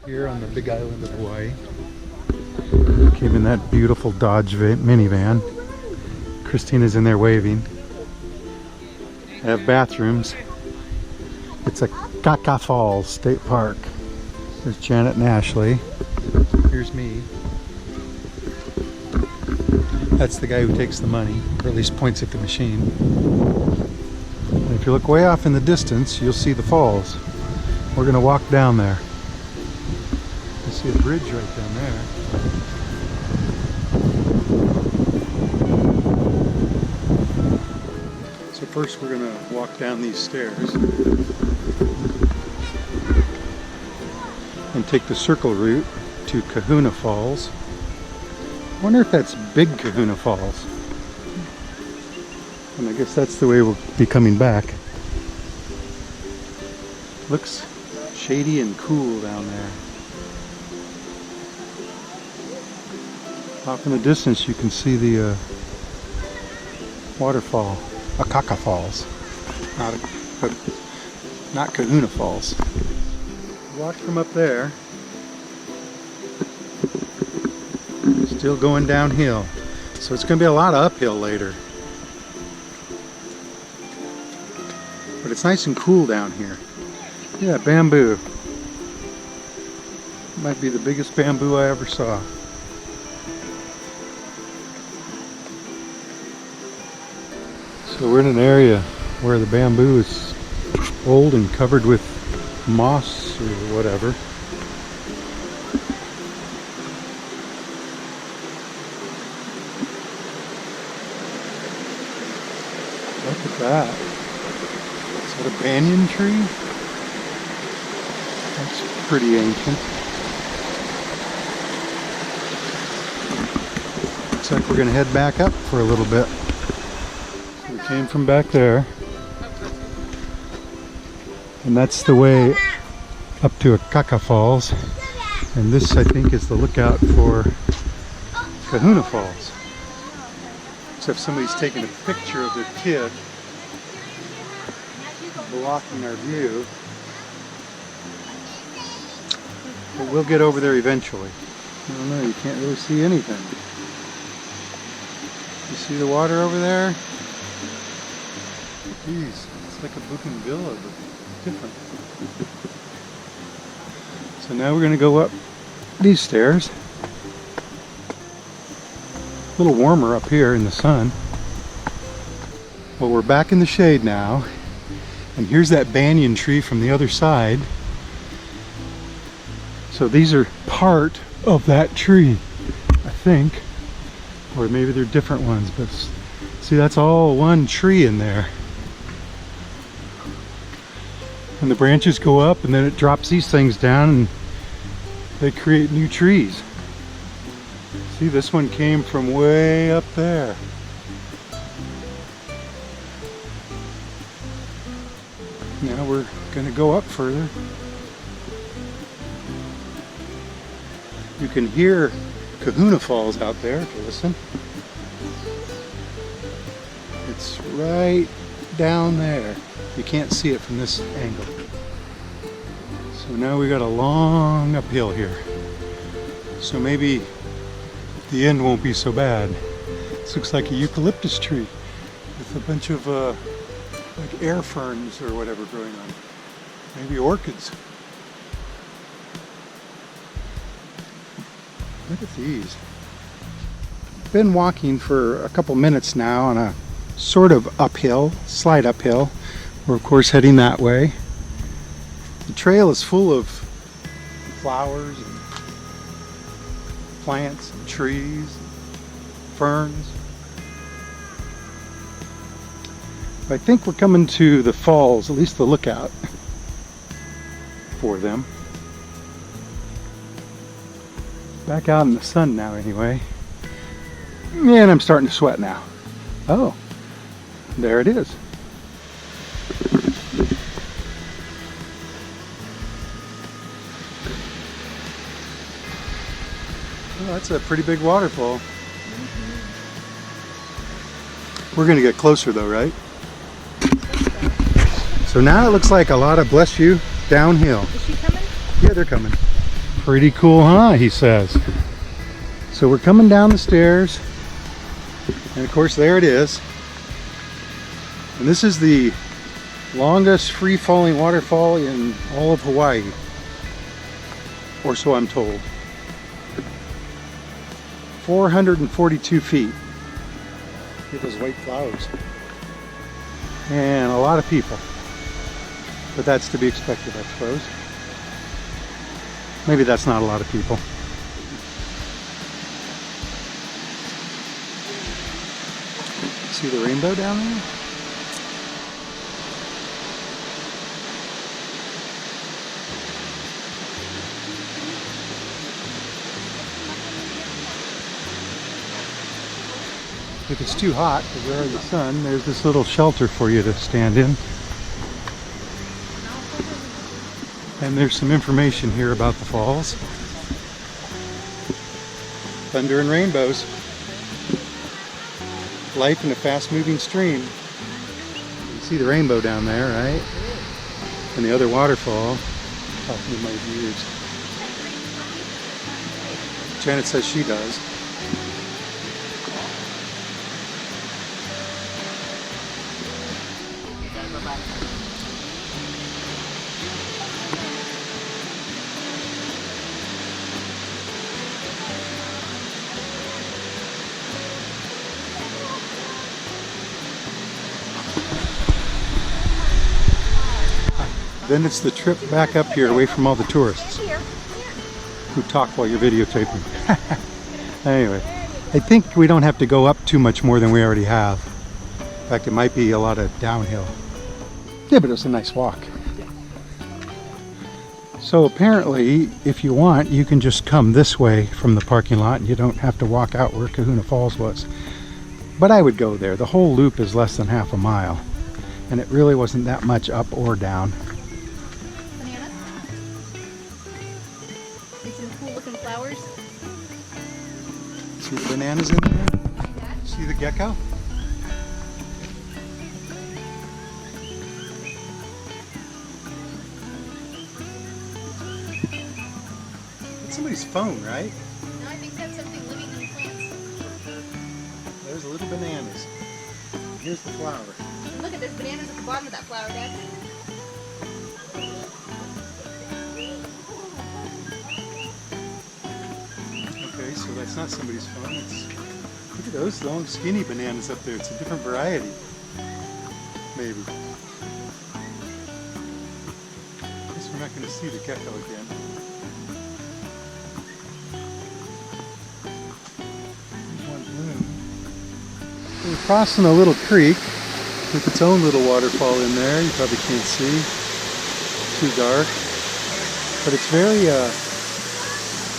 Here on the big island of Hawaii. Came in that beautiful Dodge minivan. Christina's in there waving. They have bathrooms. It's a Kahuna Falls State Park. There's Janet and Ashley. Here's me. That's the guy who takes the money, or at least points at the machine. And if you look way off in the distance, you'll see the falls. We're going to walk down there. You see a bridge right down there. So first we're going to walk down these stairs and take the circle route to Kahuna Falls. I wonder if that's Big Kahuna Falls. And I guess that's the way we'll be coming back. Looks shady and cool down there. Off in the distance you can see the waterfall, Kahuna Falls, not Kahuna Falls. Watch from up there. Still going downhill, so it's going to be a lot of uphill later. But it's nice and cool down here. Yeah, bamboo. Might be the biggest bamboo I ever saw. So we're in an area where the bamboo is old and covered with moss or whatever. Look at that. Is that a banyan tree? That's pretty ancient. Looks like we're going to head back up for a little bit. So we came from back there. And that's the way up to Kahuna Falls. And this, I think, is the lookout for Kahuna Falls. Except somebody's taking a picture of their kid blocking our view. But we'll get over there eventually. I don't know, you can't really see anything. You see the water over there? Jeez, it's like a bougainvillea, but different. So now we're going to go up these stairs. A little warmer up here in the sun. Well, we're back in the shade now, and here's that banyan tree from the other side. So these are part of that tree, I think, or maybe they're different ones, but see, that's all one tree in there. And the branches go up and then it drops these things down and they create new trees. See, this one came from way up there. Now we're going to go up further. You can hear Kahuna Falls out there if you listen. It's right down there. You can't see it from this angle. So now we got a long uphill here. So maybe the end won't be so bad. This looks like a eucalyptus tree with a bunch of like air ferns or whatever growing on it. Maybe orchids. Look at these. Been walking for a couple minutes now on a sort of uphill, slight uphill. We're of course heading that way. The trail is full of flowers and plants and trees, and ferns. I think we're coming to the falls, at least the lookout for them. Back out in the sun now anyway. And I'm starting to sweat now. Oh, there it is. Oh, that's a pretty big waterfall. We're going to get closer though, right? So now it looks like a lot of bless you downhill. Is she coming? Yeah, they're coming. Pretty cool, huh? He says. So we're coming down the stairs, and of course there it is. And this is the longest free-falling waterfall in all of Hawaii, or so I'm told. 442 feet. Look at those white flowers. And a lot of people. But that's to be expected, I suppose. Maybe that's not a lot of people. See the rainbow down there? If it's too hot because you're in the sun, there's this little shelter for you to stand in. And there's some information here about the falls. Thunder and rainbows. Life in a fast-moving stream. You see the rainbow down there, right? And the other waterfall. Talking to my ears. Janet says she does. Then it's the trip back up here away from all the tourists who talk while you're videotaping. Anyway, I think we don't have to go up too much more than we already have. In fact, it might be a lot of downhill. Yeah, but it was a nice walk. So apparently, if you want, you can just come this way from the parking lot and you don't have to walk out where Kahuna Falls was. But I would go there. The whole loop is less than half a mile. And it really wasn't that much up or down. Flowers. See the bananas in there? See the gecko? That's somebody's phone, right? No, I think that's something living in plants. There's little bananas. Here's the flower. Look at, there's bananas at the bottom of that flower, Dad. So that's not somebody's phone. Look at those long skinny bananas up there. It's a different variety. Maybe. I guess we're not going to see the gecko again. There's one bloom. We're crossing a little creek with its own little waterfall in there. You probably can't see. Too dark. But it's very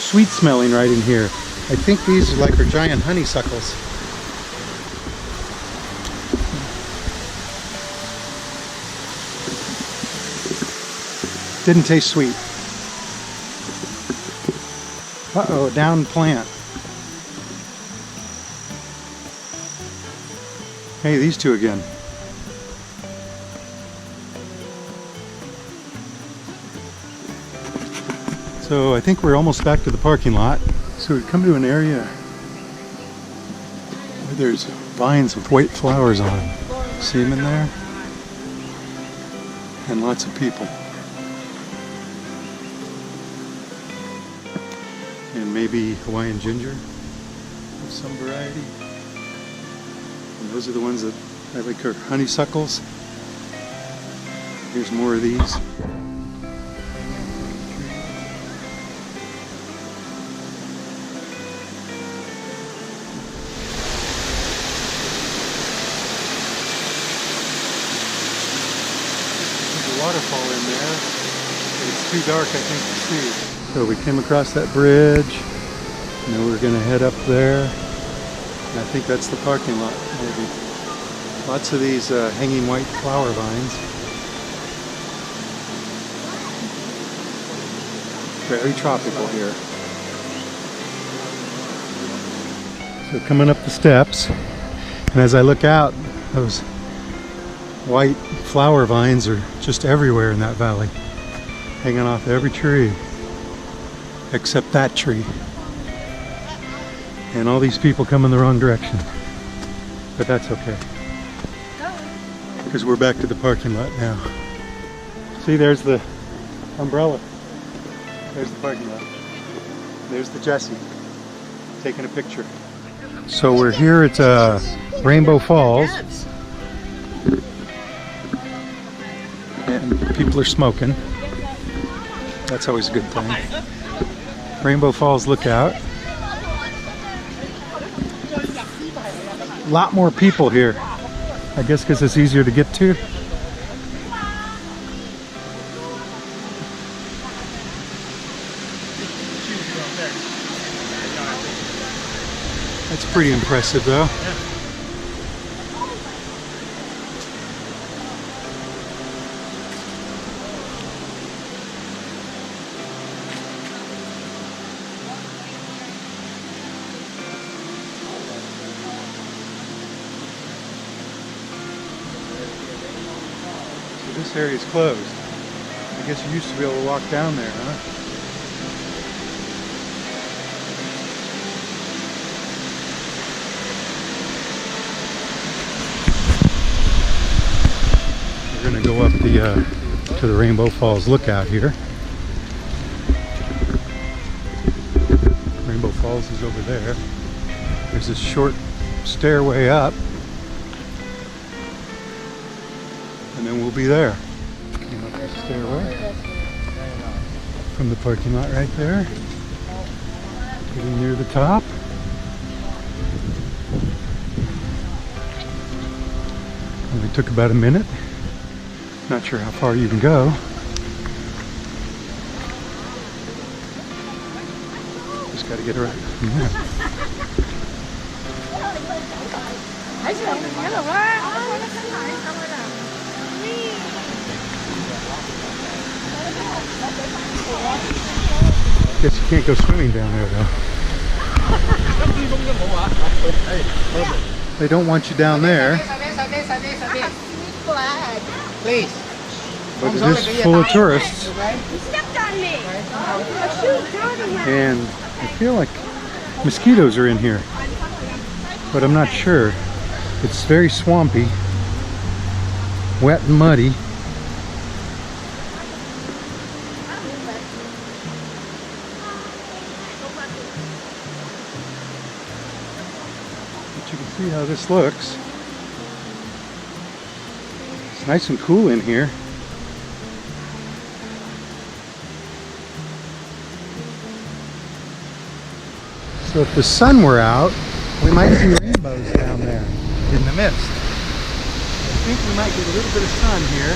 sweet smelling right in here. I think these are like our giant honeysuckles. Didn't taste sweet. Uh-oh, down plant. Hey, these two again. So I think we're almost back to the parking lot. So we've come to an area where there's vines with white flowers on them. See them in there? And lots of people. And maybe Hawaiian ginger of some variety. And those are the ones that I like are honeysuckles. Here's more of these. Waterfall in there, but it's too dark, I think, to see. So we came across that bridge. Now we're going to head up there. And I think that's the parking lot, maybe. Lots of these hanging white flower vines. Very tropical here. So coming up the steps, and as I look out, those white flower vines are just everywhere in that valley, hanging off every tree. except that tree. And all these people come in the wrong direction. But that's okay. Because we're back to the parking lot now. See, there's the umbrella. There's the parking lot. There's the Jessie taking a picture. So we're here at Rainbow Falls. And people are smoking. That's always a good thing. Rainbow Falls lookout. A lot more people here. I guess because it's easier to get to. That's pretty impressive though. This area is closed. I guess you used to be able to walk down there, huh? We're going to go up to the Rainbow Falls lookout here. Rainbow Falls is over there. There's this short stairway up. And then we'll be there. Came up the stairway from the parking lot right there. Getting near the top. Only took about a minute. Not sure how far you can go. Just got to get around. Yeah. Guess you can't go swimming down there though. They don't want you down there. Please. But it is full of tourists. You stepped on me. And I feel like mosquitoes are in here. But I'm not sure. It's very swampy. Wet and muddy. But you can see how this looks. It's nice and cool in here. So if the sun were out, we might see rainbows down there in the mist. I think we might get a little bit of sun here.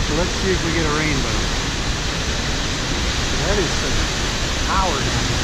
So let's see if we get a rainbow. That is some power down there.